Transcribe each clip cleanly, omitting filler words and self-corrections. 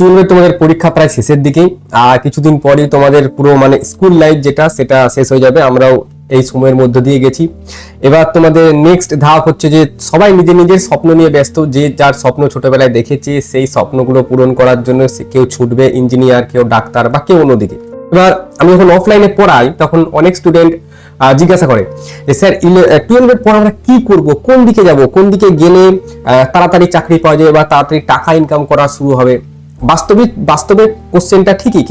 12 তোমাদের পরীক্ষা প্রায় শেষের দিকেই, আর কিছুদিন পরেই তোমাদের পুরো মানে স্কুল লাইফ সেটা শেষ হয়ে যাবে। আমরাও এই সময়ের মধ্য দিয়ে গেছি। এবার তোমাদের নেক্সট ধাপ হচ্ছে যে সবাই নিজের নিজের স্বপ্ন নিয়ে ব্যস্ত, যে যার স্বপ্ন ছোটবেলায় দেখেছে সেই স্বপ্নগুলো পূরণ করার জন্য কেউ ছুটবে ইঞ্জিনিয়ার, কেউ ডাক্তার বা কেউ অন্যদিকে। এবার আমি যখন অফলাইনে পড়াই তখন অনেক স্টুডেন্ট জিজ্ঞাসা করে যে স্যার 12 পর আমরা কি করব, কোন দিকে যাব, কোন দিকে গেলে তাড়াতাড়ি চাকরি পাওয়া যাবে বা তাড়াতাড়ি টাকা ইনকাম করা শুরু হবে। বাস্তবে কোশ্চেনটা ঠিকই,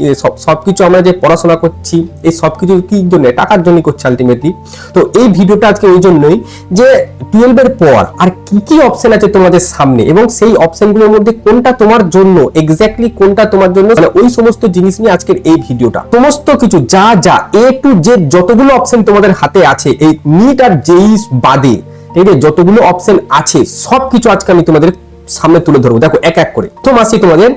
সবকিছু আমরা যে পড়াশোনা করছি এই সবকিছু কি জন্য, টাকার জন্য করছি আলটিমেটলি। তো এই ভিডিওটা আজকে ওই জন্যই যে 12 পর আর কি কি অপশন আছে তোমাদের সামনে এবং সেই অপশনগুলোর মধ্যে কোনটা তোমার জন্য, এক্স্যাক্টলি কোনটা তোমার জন্য, মানে ওই সমস্ত জিনিস নিয়ে আজকের এই ভিডিওটা। সমস্ত কিছু যা A to Z যতগুলো অপশন তোমাদের হাতে আছে এই নিট আর জেইই বাদে, ঠিক আছে, যতগুলো অপশন আছে সবকিছু আজকে আমি তোমাদের সামনে তুলে ধরবো। দেখো এক এক করে। প্রথম আসি তোমাদের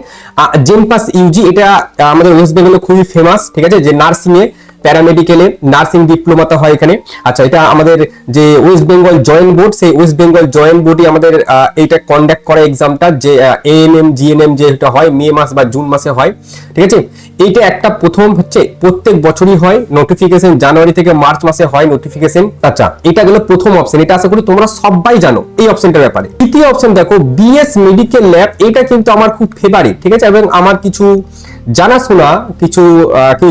জেমপাস ইউজি, এটা আমাদের ওয়েস্ট বেঙ্গলে খুবই ফেমাস, ঠিক আছে, যে নার্সিং এ প্যারামেডিক্যালে নার্সিং ডিপ্লোমাটা হয় এখানে। আচ্ছা, এটা আমাদের যে ওয়েস্ট বেঙ্গল জয়েন্ট বোর্ড, সেই ওয়েস্ট বেঙ্গল জয়েন্ট বোর্ডই আমাদের এইটা কন্ডাক্ট করে এক্সামটা, যে এএনএম জিএনএম যেটা হয় মে মাস বা জুন মাসে হয়, ঠিক আছে। এইটা একটা প্রথম হচ্ছে প্রত্যেক বছরই হয় নোটিফিকেশন, জানুয়ারি থেকে মার্চ মাসে হয় নোটিফিকেশন। আচ্ছা, এটা গেল প্রথম অপশন, এটা আশা করি তোমরা সবাই জানো এই অপশনটার ব্যাপারে। দ্বিতীয় অপশন দেখো বিএস মেডিকেল ল্যাব, এটা কিন্তু আমার খুব ফেভারিট, ঠিক আছে, এবং আমার কিছু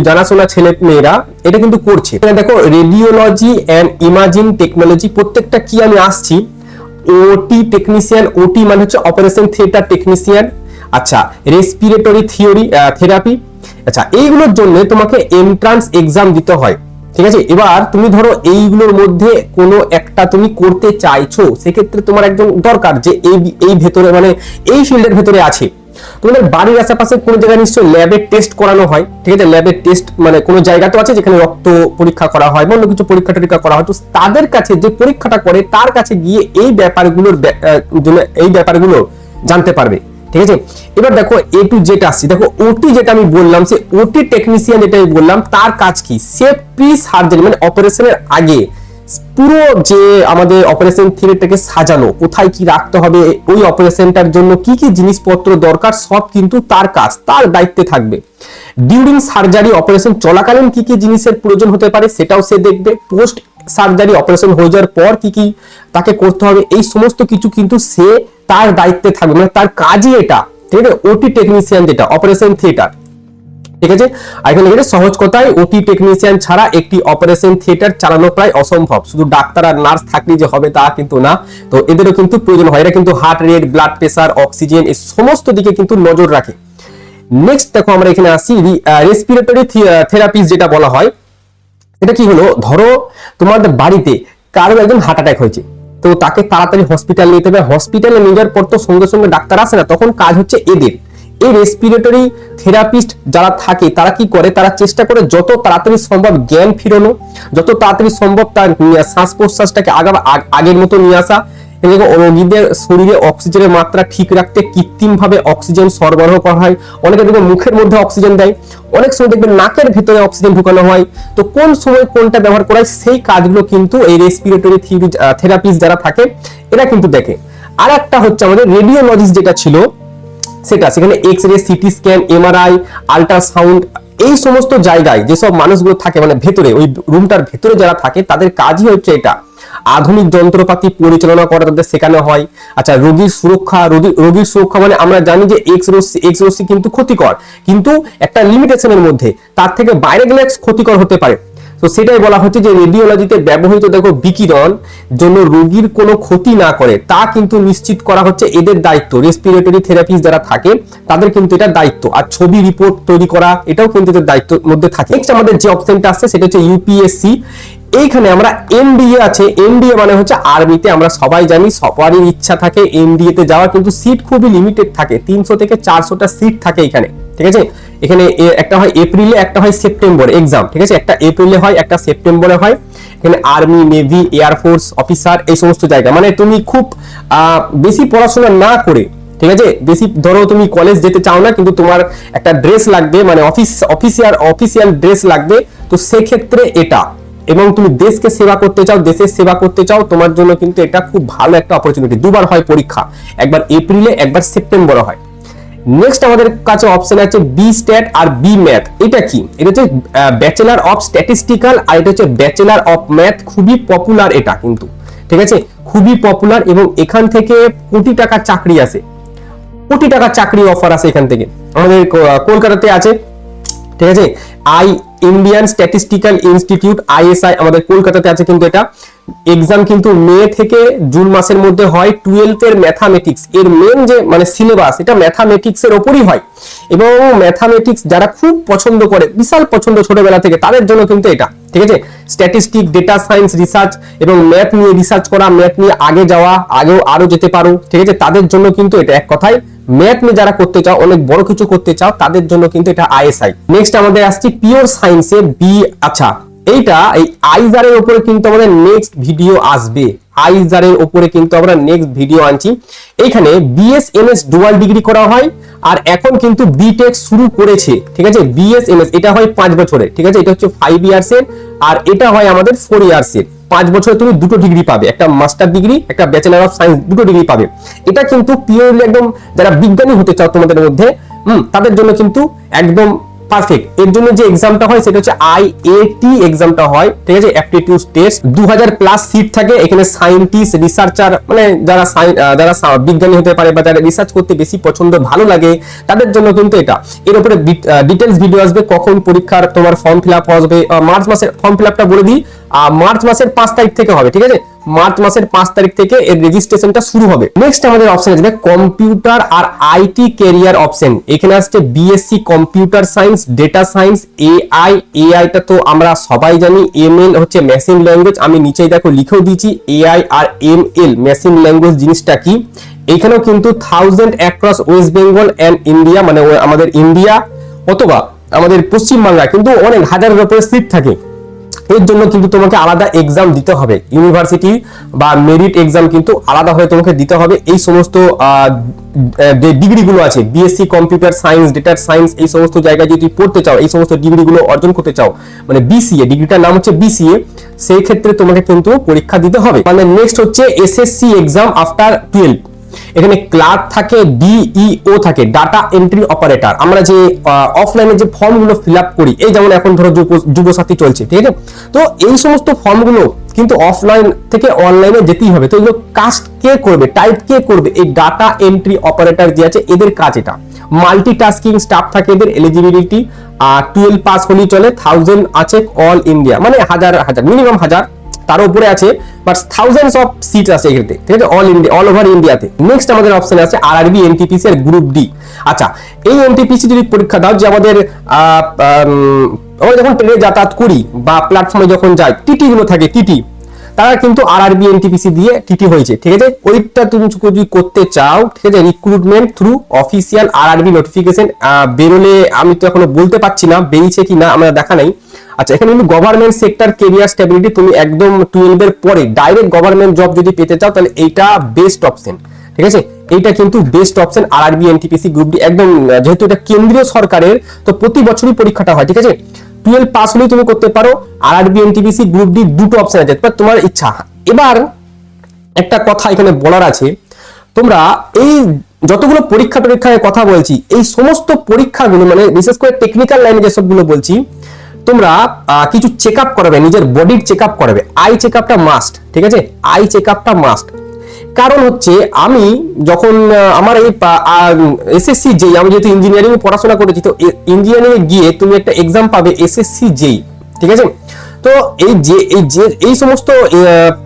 জানাশোনা ছেলে মেয়েরা এটা কিন্তু করছে। দেখো রেডিওলজি এন্ড ইমাজিং টেকনোলজি, প্রত্যেকটা কি আমি আসছি। ওটি টেকনিশিয়ান, ওটি মানে হচ্ছে অপারেশন থিয়েটার টেকনিশিয়ান। আচ্ছা, রেসপিরেটরি থেরাপি। আচ্ছা, এইগুলোর জন্য তোমাকে এন্ট্রান্স এক্সাম দিতে হয়, ঠিক আছে। এবার তুমি ধরো এইগুলোর মধ্যে কোনো একটা তুমি করতে চাইছো, সেক্ষেত্রে তোমার একজন দরকার যে এই ভেতরে মানে এই ফিল্ডের ভেতরে আছে। তোমাদের বাড়ির আশেপাশে কোনো জায়গায় নিশ্চয়ই ল্যাবের টেস্ট করানো হয়, ঠিক আছে। ল্যাবের টেস্ট মানে কোনো জায়গা তো আছে যেখানে রক্ত পরীক্ষা করা হয় বা অন্য কিছু পরীক্ষা টরীক্ষা করা হয়। তো তাদের কাছে যে পরীক্ষাটা করে তার কাছে গিয়ে এই ব্যাপারগুলো জানতে পারবে, ঠিক আছে। এবার দেখো A to Z আসছি। দেখো ওটি যেটা আমি বললাম, সে ওটি টেকনিশিয়ান যেটা আমি বললাম, তার কাজ কি, সে প্রি সার্জারি মানে অপারেশনের আগে পুরো যে আমাদের অপারেশন থিয়েটারটাকে সাজানো, কোথায় কি রাখতে হবে, ওই অপারেশনটার জন্য কি কি জিনিসপত্র দরকার, সব কিন্তু তার কাজ, তার দায়িত্বে থাকবে। ডিউরিং সার্জারি অপারেশন চলাকালীন কি কি জিনিসের প্রয়োজন হতে পারে সেটাও সে দেখবে। পোস্ট সার্জারি অপারেশন হয়ে যাওয়ার পর কি কি তাকে করতে হবে, এই সমস্ত কিছু কিন্তু সে তার দায়িত্বে থাকবে, মানে তার কাজই এটা, ঠিক আছে। ওটি টেকনিশিয়ান যেটা অপারেশন থিয়েটার, ঠিক আছে। আর এখানে সহজ কথায় ওটি টেকনিশিয়ান ছাড়া একটি অপারেশন থিয়েটার চালানো প্রায় অসম্ভব। শুধু ডাক্তার আর নার্স থাকলেই যে হবে তা কিন্তু না, তো এদেরও কিন্তু প্রয়োজন হয়। এরা কিন্তু heart rate, blood pressure, oxygen এই সমস্ত দিকে কিন্তু নজর রাখে। নেক্সট দেখো আমরা এখানে আসি রেসপিরেটরি থেরাপিস্ট যেটা বলা হয়। এটা কি হলো, ধরো তোমাদের বাড়িতে কারো একজন হার্ট অ্যাটাক হয়েছে, তো তাকে তাড়াতাড়ি হসপিটাল নিতে হবে। হসপিটালে নিয়ে যাওয়ার পর তো সঙ্গে সঙ্গে ডাক্তার আসে না, তখন কাজ হচ্ছে এদের। এই রেসপিরেটরি থেরাপিস্ট যারা থাকে তারা কি করে, তারা চেষ্টা করে যত তাড়াতাড়ি সম্ভব জ্ঞান ফিরানো, যত তাড়াতাড়ি সম্ভব তার শ্বাস প্রশ্বাসটাকে আগের মতো নিয়ে আসা, রোগীদের শরীরে অক্সিজেনের মাত্রা ঠিক রাখতে কৃত্রিম ভাবে অক্সিজেন সরবরাহ করা হয়। অনেকে দেখবে মুখের মধ্যে অক্সিজেন দেয়, অনেক সময় দেখবে নাকের ভেতরে অক্সিজেন ঢুকানো হয়। তো কোন সময় কোনটা ব্যবহার করা হয় সেই কাজগুলো কিন্তু এই রেসপিরেটরি থেরাপিস্ট যারা থাকে এরা কিন্তু দেখে। আর একটা হচ্ছে আমাদের রেডিওলজিস্ট যেটা ছিল, সেখানে X ray, CT scan, MRI, ultrasound, এই সমস্ত জায়গায় যেসব মানুষগুলো থাকে মানে ভেতরে ওই রুমটার ভেতরে যারা থাকে তাদের কাজই হচ্ছে এটা। আধুনিক যন্ত্রপাতি পরিচালনা করা তাদের শেখানো হয়। আচ্ছা, রোগীর সুরক্ষা মানে আমরা জানি যে এক্স রশ্মি কিন্তু ক্ষতিকর, কিন্তু একটা লিমিটেশনের মধ্যে, তার থেকে বাইরে গেলে ক্ষতিকর হতে পারে। তো সেটাই বলা হচ্ছে যে রেডিওলজিতে ব্যবহৃত দেখো বিকিরণ জন্য রোগীর কোনো ক্ষতি না করে তা কিন্তু নিশ্চিত করা হচ্ছে এদের দায়িত্ব। রেসপিরেটরি থেরাপিস্ট যারা থাকে তাদের কিন্তু এটা দায়িত্ব। আর ছবি রিপোর্ট তৈরি করা এটাও কিন্তু এদের দায়িত্বের মধ্যে থাকে। নেক্সট আমাদের যে অপশনটা আসছে সেটা হচ্ছে ইউপিএসসি। এইখানে আমরা এনডিএ আছে, এনডিএ মানে হচ্ছে আর্মিতে। আমরা সবাই জানি সবারই ইচ্ছা থাকে এনডিএ তে যাওয়ার, কিন্তু সিট খুবই লিমিটেড থাকে, 300 থেকে 400টা সিট থাকে এখানে, ঠিক আছে। এখানে একটা হয় এপ্রিলে, একটা হয় সেপ্টেম্বর এক্সাম, ঠিক আছে। একটা এপ্রিলে হয়, একটা সেপ্টেম্বরে হয়। এখানে আর্মি, নেভি, এয়ারফোর্স অফিসার এই সমস্ত জায়গা, মানে তুমি খুব বেশি পড়াশোনা না করে, ঠিক আছে, বেশি ধরো তুমি কলেজ যেতে চাও না কিন্তু তোমার একটা ড্রেস লাগবে, মানে অফিসিয়াল ড্রেস লাগবে, তো সেক্ষেত্রে এটা, এবং তুমি দেশকে সেবা করতে চাও, দেশের সেবা করতে চাও, তোমার জন্য কিন্তু এটা খুব ভালো একটা অপরচুনিটি। দুবার হয় পরীক্ষা, একবার এপ্রিলে, একবার সেপ্টেম্বরে হয়। নেক্সট আমাদের কাছে অপশন আছে বি স্ট্যাট আর বি ম্যাথ। এটা কি? এটা হচ্ছে ব্যাচেলার অফ স্ট্যাটিস্টিক্যাল আর এটা হচ্ছে ব্যাচেলার অফ ম্যাথ। খুবই পপুলার এটা কিন্তু, ঠিক আছে, খুবই পপুলার এবং এখান থেকে কোটি টাকার চাকরি আছে, কোটি টাকার চাকরি অফার আছে এখান থেকে। আমাদের কলকাতাতে আছে, ঠিক আছে, ইন্ডিয়ান স্ট্যাটিস্টিক্যাল ইনস্টিটিউট ISI আমাদের কলকাতাতে আছে। কিন্তু এটা এক্সাম কিন্তু মে থেকে জুন মাসের মধ্যে হয়। 12 এর ম্যাথামেটিক্স এর মেন যে মানে সিলেবাস, এটা ম্যাথামেটিক্স এর উপরই হয় এবং ম্যাথামেটিক্স যারা খুব পছন্দ করে, বিশাল পছন্দ ছোটবেলা থেকে, তাদের জন্য কিন্তু এটা, ঠিক আছে। স্ট্যাটিস্টিক, ডেটা সায়েন্স, রিসার্চ এবং ম্যাথ নিয়ে রিসার্চ করা, ম্যাথ নিয়ে আগে যাওয়া, আগেও আরো যেতে পারো, ঠিক আছে, তাদের জন্য কিন্তু এটা এক কথায় ম্যাথ নিয়ে যারা করতে চাও, অনেক বড় কিছু করতে চাও, তাদের জন্য কিন্তু এটা ISI। নেক্সট আমাদের আসছে পিওর সায়েন্সে বি। আচ্ছা, এইটা এই আইজার এর উপরে কিন্তু আমাদের নেক্সট ভিডিও আসবে। আইজার এর উপরে কিন্তু আমরা নেক্সট ভিডিও আনছি। এইখানে BSMS ডুয়াল ডিগ্রি করা হয় আর এখন কিন্তু বিটেক শুরু করেছে, ঠিক আছে। BSMS এটা হয় 5 বছরের, ঠিক আছে, এটা হচ্ছে 5 ইয়ার্স এর আর এটা হয় আমাদের 4 ইয়ার্স এর। 5 বছরে তুমি দুটো ডিগ্রি পাবে, একটা মাস্টার ডিগ্রি, একটা ব্যাচেলর অফ সায়েন্স, দুটো ডিগ্রি পাবে। এটা কিন্তু পিওরলি একদম যারা বিজ্ঞানী হতে চাও তোমাদের মধ্যে, তাদের জন্য কিন্তু একদম পারফেক্ট। এর জন্য যে এক্সামটা হয় সেটা হচ্ছে IAT এক্সামটা হয়, ঠিক আছে, অ্যাপটিটিউড টেস্ট। 2000 প্লাস সিট থাকে এখানে। সায়েন্টিস্ট, রিসার্চার, মানে যারা বিজ্ঞানী হতে পারে বা যারা রিসার্চ করতে বেশি পছন্দ ভালো লাগে, তাদের জন্য কিন্তু এটা। এর উপরে ডিটেলস ভিডিও আসবে, কখন পরীক্ষার তোমার ফর্ম ফিল আপ হবে। মার্চ মাসের ফর্ম ফিল আপটা বলে দিই, মার্চ মাসের 5 তারিখ থেকে হবে, ঠিক আছে, মার্চ মাসের 5 তারিখ থেকে এর রেজিস্ট্রেশনটা শুরু হবে। নেক্সট আমাদের অপশন আছে কম্পিউটার আর IT ক্যারিয়ার অপশন। এখানে আসছে BSc computer science, data science, AI টা তো আমরা সবাই জানি। ML হচ্ছে মেশিন ল্যাঙ্গুয়েজ, আমি নিচেই দেখো লিখেও দিয়েছি AI আর ML মেশিন ল্যাঙ্গুয়েজ জিনিসটা কি। এখানেও কিন্তু 1000 across West Bengal and India, মানে আমাদের ইন্ডিয়া অথবা আমাদের পশ্চিমবাংলায় কিন্তু অনেক হাজারের উপরে সিট থাকে। এর জন্য কিন্তু তোমাকে আলাদা এক্সাম দিতে হবে, ইউনিভার্সিটি বা মেরিট এক্সাম কিন্তু আলাদা হয়ে তোমাকে দিতে হবে। এই সমস্ত যে ডিগ্রিগুলো আছে, BSc computer science, data science, এই সমস্ত জায়গায় যদি পড়তে চাও, এই সমস্ত ডিগ্রিগুলো অর্জন করতে চাও, মানে BCA ডিগ্রিটার নাম হচ্ছে BCA, সেই ক্ষেত্রে তোমাকে কিন্তু পরীক্ষা দিতে হবে। মানে নেক্সট হচ্ছে SSC এক্সাম আফটার 12। এখানে ক্লার্ক থাকে, DEO থাকে, ডাটা এন্ট্রি অপারেটর। আমরা যে অফলাইনে যে ফর্মগুলো ফিল আপ করি, এই যেমন এখন ধরো যুবসাথী চলছে, ঠিক আছে, তো এই সমস্ত ফর্মগুলো কিন্তু অফলাইন থেকে অনলাইনে যেতেই হবে। তো এগুলো কাস্ট কে করবে, টাইপ কে করবে, এই ডাটা এন্ট্রি অপারেটর যে আছে এদের কাজ এটা। মাল্টিটাস্কিং স্টাফ থাকে এদের। এলিজিবিলিটি 12 পাস হলেই চলে। 1000 আছে অল ইন্ডিয়া, মানে হাজার মিনিমাম 1000, তার উপরে আছে, বাট থাউজেন্ডস অফ সিট আছে এখানে, ঠিক আছে, অল ইন্ডিয়া, অল ওভার ইন্ডিয়াতে। নেক্সট আমাদের অপশন আছে RRB NTPC এর গ্রুপ ডি। আচ্ছা, এই NTPC যদি পরীক্ষা দাও, যে আমাদের আমরা যখন ট্রেনে যাতায়াত করি বা প্ল্যাটফর্মে যখন যাই, টিটি গুলো থাকে, টিটি, তারা কিন্তু RRB NTPC দিয়ে টিটি হয়েছে, ঠিক আছে। ওইটা তুমি যদি করতে চাও, ঠিক আছে, recruitment through official RRB notification বেরোলে, আমি তো এখনো বলতে পারছি না বেরিয়েছে কি না, আমরা দেখা নাই। আচ্ছা, এখানে কিন্তু গভর্নমেন্ট সেক্টর ক্যারিয়ার স্টেবিলিটি, তুমি একদম 12 এর পরে ডাইরেক্ট গভর্নমেন্ট জব যদি পেতে চাও, তাহলে এইটা বেস্ট অপশন, ঠিক আছে, এইটা কিন্তু best option. RRB NTPC group D একদম, যেহেতু এটা কেন্দ্রীয় সরকারের, তো প্রতি বছরই পরীক্ষাটা হয়, ঠিক আছে। 12 পাস হলেই তুমি করতে পারো। RRB NTPC গ্রুপ ডি দুটো অপশন আছে, তোমার ইচ্ছা। এবার একটা কথা এখানে বলার আছে, তোমরা এই যতগুলো পরীক্ষায় কথা বলছি, এই সমস্ত পরীক্ষাগুলো, মানে বিশেষ করে টেকনিক্যাল লাইনে যেসবগুলো বলছি, তোমরা কিছু চেক আপ করাবে, নিজের বডির চেক আপ করাবে। আই চেক আপটা মাস্ট, ঠিক আছে, আই চেক আপটা মাস্ট। কারণ হচ্ছে আমি যখন আমার এই SSC যেই, আমি যেহেতু ইঞ্জিনিয়ারিং পড়াশোনা করেছি, তো ইঞ্জিনিয়ারিং এ গিয়ে তুমি একটা এক্সাম পাবে SSC যেই, ঠিক আছে। তো এই সমস্ত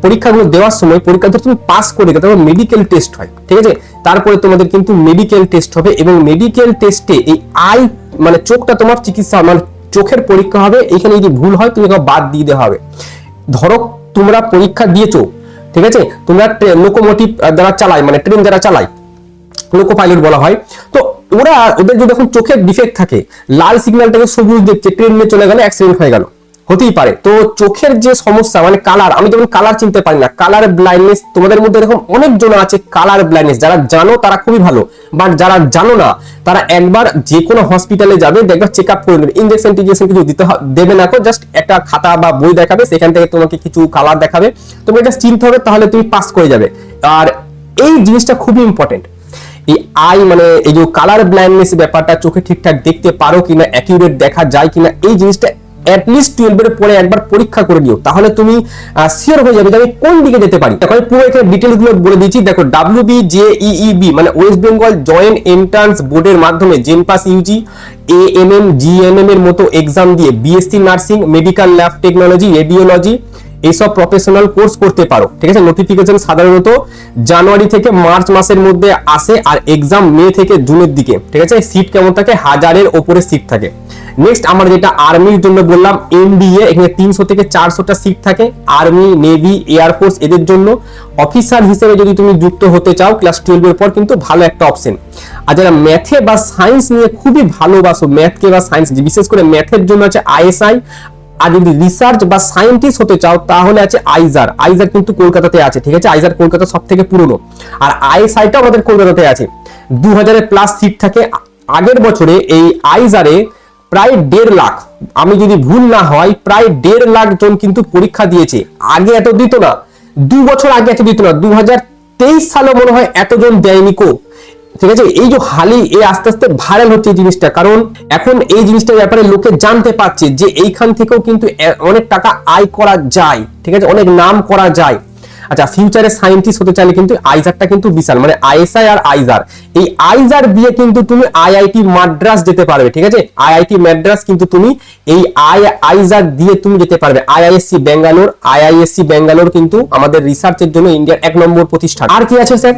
পরীক্ষাগুলো দেওয়ার সময় পরীক্ষা তুমি পাস করে গেলে তারপর মেডিকেল টেস্ট হয়, ঠিক আছে, তারপরে তোমাদের কিন্তু মেডিকেল টেস্ট হবে এবং মেডিকেল টেস্টে এই আই মানে চোখটা তোমার চিকিৎসা, মানে চোখের পরীক্ষা হবে। এখানে যদি ভুল হয় তুমি বাদ দিয়ে দেওয়া হবে। ধরো তোমরা পরীক্ষা দিয়েছো, ঠিক আছে, তোমরা লোকোমোটিভ যারা চালায়, মানে ট্রেন যারা চালায়, লোকো পাইলট বলা হয়, তো ওদের যদি এখন চোখের ডিফেক্ট থাকে, লাল সিগন্যালটাকে সবুজ দেখছে, ট্রেন নিয়ে চলে গেল, অ্যাক্সিডেন্ট হয়ে গেল, হতেই পারে। তো চোখের যে সমস্যা, মানে কালার, আমি যেমন কালার চিনতে পারি না, কালার ব্লাইন্ডনেস, তোমাদের মধ্যে এরকম অনেকজন আছে কালার ব্লাইন্ডনেস। যারা জানো তারা খুবই ভালো, বাট যারা জানো না তারা একবার যে কোনো হসপিটালে যাবে, একবার চেক আপ করে নেবে। ইনজেকশন টিনজেকশন কিছু দেবে না, জাস্ট একটা খাতা বা বই দেখাবে, সেখান থেকে তোমাকে কিছু কালার দেখাবে, তুমি এটা চিনতে হবে, তাহলে তুমি পাস করে যাবে। আর এই জিনিসটা খুবই ইম্পর্টেন্ট। এই আই মানে এই যে কালার ব্লাইন্ডনেস ব্যাপারটা, চোখে ঠিকঠাক দেখতে পারো কিনা, অ্যাকিউরেট দেখা যায় কিনা, এই জিনিসটা অ্যাটলিস্ট 12 এর পরে একবার পরীক্ষা করে নিও, তাহলে তুমি শিওর হয়ে যাবে যে আমি কোন দিকে যেতে পারি। দেখো আমি পুরো এখানে ডিটেইলস গুলো বলে দিচ্ছি। দেখো WBJEEB মানে ওয়েস্ট বেঙ্গল জয়েন্ট এন্ট্রান্স বোর্ডের মাধ্যমে জেনপাস ইউজি, AMM GMM এর মতো এক্সাম দিয়ে BSc nursing, medical lab technology, radiology এইসব প্রফেশনাল কোর্স করতে পারো। ঠিক আছে, নোটিফিকেশন সাধারণত জানুয়ারি থেকে মার্চ মাসের মধ্যে আসে, আর এক্সাম মে থেকে জুনের দিকে। ঠিক আছে, সিট কেমন থাকে, 1000-এর উপরে সিট থাকে। নেক্সট আমরা যেটা আর্মির জন্য বললাম, NDA, এখানে 300 থেকে 400টা সিট থাকে। আর্মি, নেভি, এয়ারফোর্স এদের জন্য অফিসার হিসেবে যদি তুমি যুক্ত হতে চাও ক্লাস 12 এর পর, কিন্তু ভালো একটা অপশন। আর যারা ম্যাথে বা সায়েন্স নিয়ে খুবই ভালোবাসো, ম্যাথকে বা সায়েন্স, বিশেষ করে ম্যাথের জন্য আছে ISI, আর যদি রিসার্চ বা সায়েন্টিস্ট হতে চাও তাহলে আছে আইজার। আইজার কিন্তু কলকাতাতে আছে। ঠিক আছে, আইজার কলকাতা সব থেকে পুরনো, আর ISIটাও আমাদের কলকাতাতে আছে। 2000-এর প্লাস সিট থাকে। আগের বছরে এই আইজারে প্রায় 1.5 লাখ, আমি যদি ভুল না হয় প্রায় 1.5 লাখ জন কিন্তু পরীক্ষা দিয়েছে। আগে এত দিত না, 2 বছর আগে এত দিত না, 2023 সালে মনে হয় এতজন দেয়নি কো। ঠিক আছে, এই যে হালি এই আস্তে আস্তে ভাইরাল হচ্ছে এই জিনিসটা, কারণ এখন এই জিনিসটার ব্যাপারে লোকে জানতে পারছে যে এইখান থেকেও কিন্তু অনেক টাকা আয় করা যায়। ঠিক আছে, অনেক নাম করা যায়। আচ্ছা, ফিউচারে সায়েন্টিস্ট হতে চাইলে কিন্তু আইজারটা কিন্তু বিশাল, মানে ISI আর আইজার, এই আইজার দিয়ে কিন্তু তুমি IIT মাদ্রাস যেতে পারবে। ঠিক আছে, IIT মাদ্রাস কিন্তু তুমি এই আইজার দিয়ে তুমি যেতে পারবে। IISc ব্যাঙ্গালোর কিন্তু আমাদের রিসার্চের জন্য ইন্ডিয়ার 1 নম্বর প্রতিষ্ঠান। আর কি আছে sir,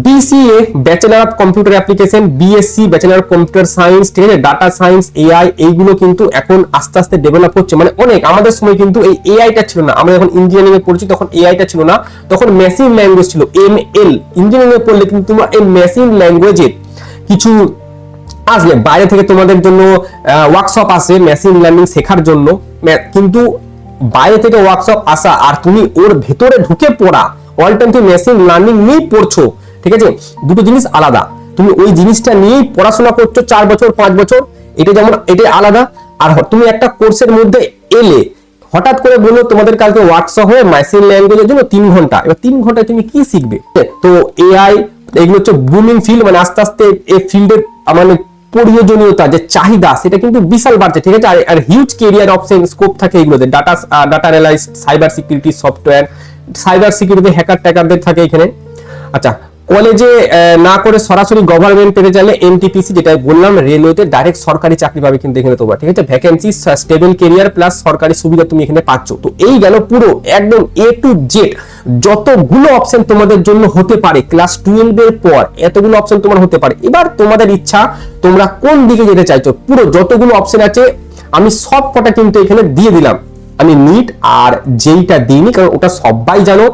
BCA bachelor of computer application, BSc bachelor of computer science, ঠিক আছে, ডাটা সায়েন্স, AI, এইগুলো কিন্তু এখন আস্তে আস্তে ডেভেলপ হচ্ছে। মানে অনেক, আমাদের সময় কিন্তু এই AIটা ছিল না, আমরা যখন ইঞ্জিনিয়ারিং এ পড়ছি তখন AIটা ছিল না, তখন মেশিন ল্যাঙ্গুয়েজ ছিল, ML। ইঞ্জিনিয়ারিং এ পড়লে কিন্তু তোমার এই মেশিন ল্যাঙ্গুয়েজের কিছু আসলে বাইরে থেকে তোমাদের জন্য ওয়ার্কশপ আসে মেশিন লার্নিং শেখার জন্য, কিন্তু বাইরে থেকে ওয়ার্কশপ আসা আর তুমি ওর ভেতরে ঢুকে পড়া, অল টাইম তুমি মেশিন লার্নিং নিয়েই পড়ছো। ঠিক আছে, দুটো জিনিস আলাদা। তুমি ওই জিনিসটা নিয়েই পড়াশোনা করছো 4 বছর 5 বছর, এটা যেমন এটা আলাদা। আর তুমি একটা কোর্সের মধ্যে এলে হঠাৎ করে বললো তোমাদের কালকে ওয়ার্কশপ হয়ে মেশিন ল্যাঙ্গুয়েজের জন্য 3 ঘন্টা, এবার 3 ঘন্টায় তুমি কি শিখবে? তো AI এগুলো হচ্ছে বুমিং ফিল্ড, মানে আস্তে আস্তে এই ফিল্ডের মানে প্রয়োজনীয়তা যে চাহিদা সেটা কিন্তু বিশাল বাড়ছে। ঠিক আছে, আর হিউজ কেরিয়ার অপশন স্কোপ থাকে এগুলোতে, data analyst, cyber security software, cyber security hacker ট্যাকারদের থাকে এখানে। আচ্ছা, কলেজে না করে সরাসরি গভর্নমেন্ট পেতে চাইলে NTPC, যেটা বললাম, রেলওয়েতে ডাইরেক্ট সরকারি চাকরি পাবে কিন্তু এখানে তোমরা। ঠিক আছে, ভ্যাকেন্সি, স্টেবল কেরিয়ার প্লাস সরকারি সুবিধা তুমি এখানে পাচ্ছ। তো এই গেল পুরো একদম A to Z যতগুলো অপশন তোমাদের জন্য হতে পারে ক্লাস 12 এর পর, এতগুলো অপশন তোমার হতে পারে। এবার তোমাদের ইচ্ছা তোমরা কোন দিকে যেতে চাইছো। পুরো যতগুলো অপশন আছে আমি সব কটা কিন্তু এখানে দিয়ে দিলাম। আমি নিট আর যেইটা দিইনি, কারণ ওটা সবাই জানো।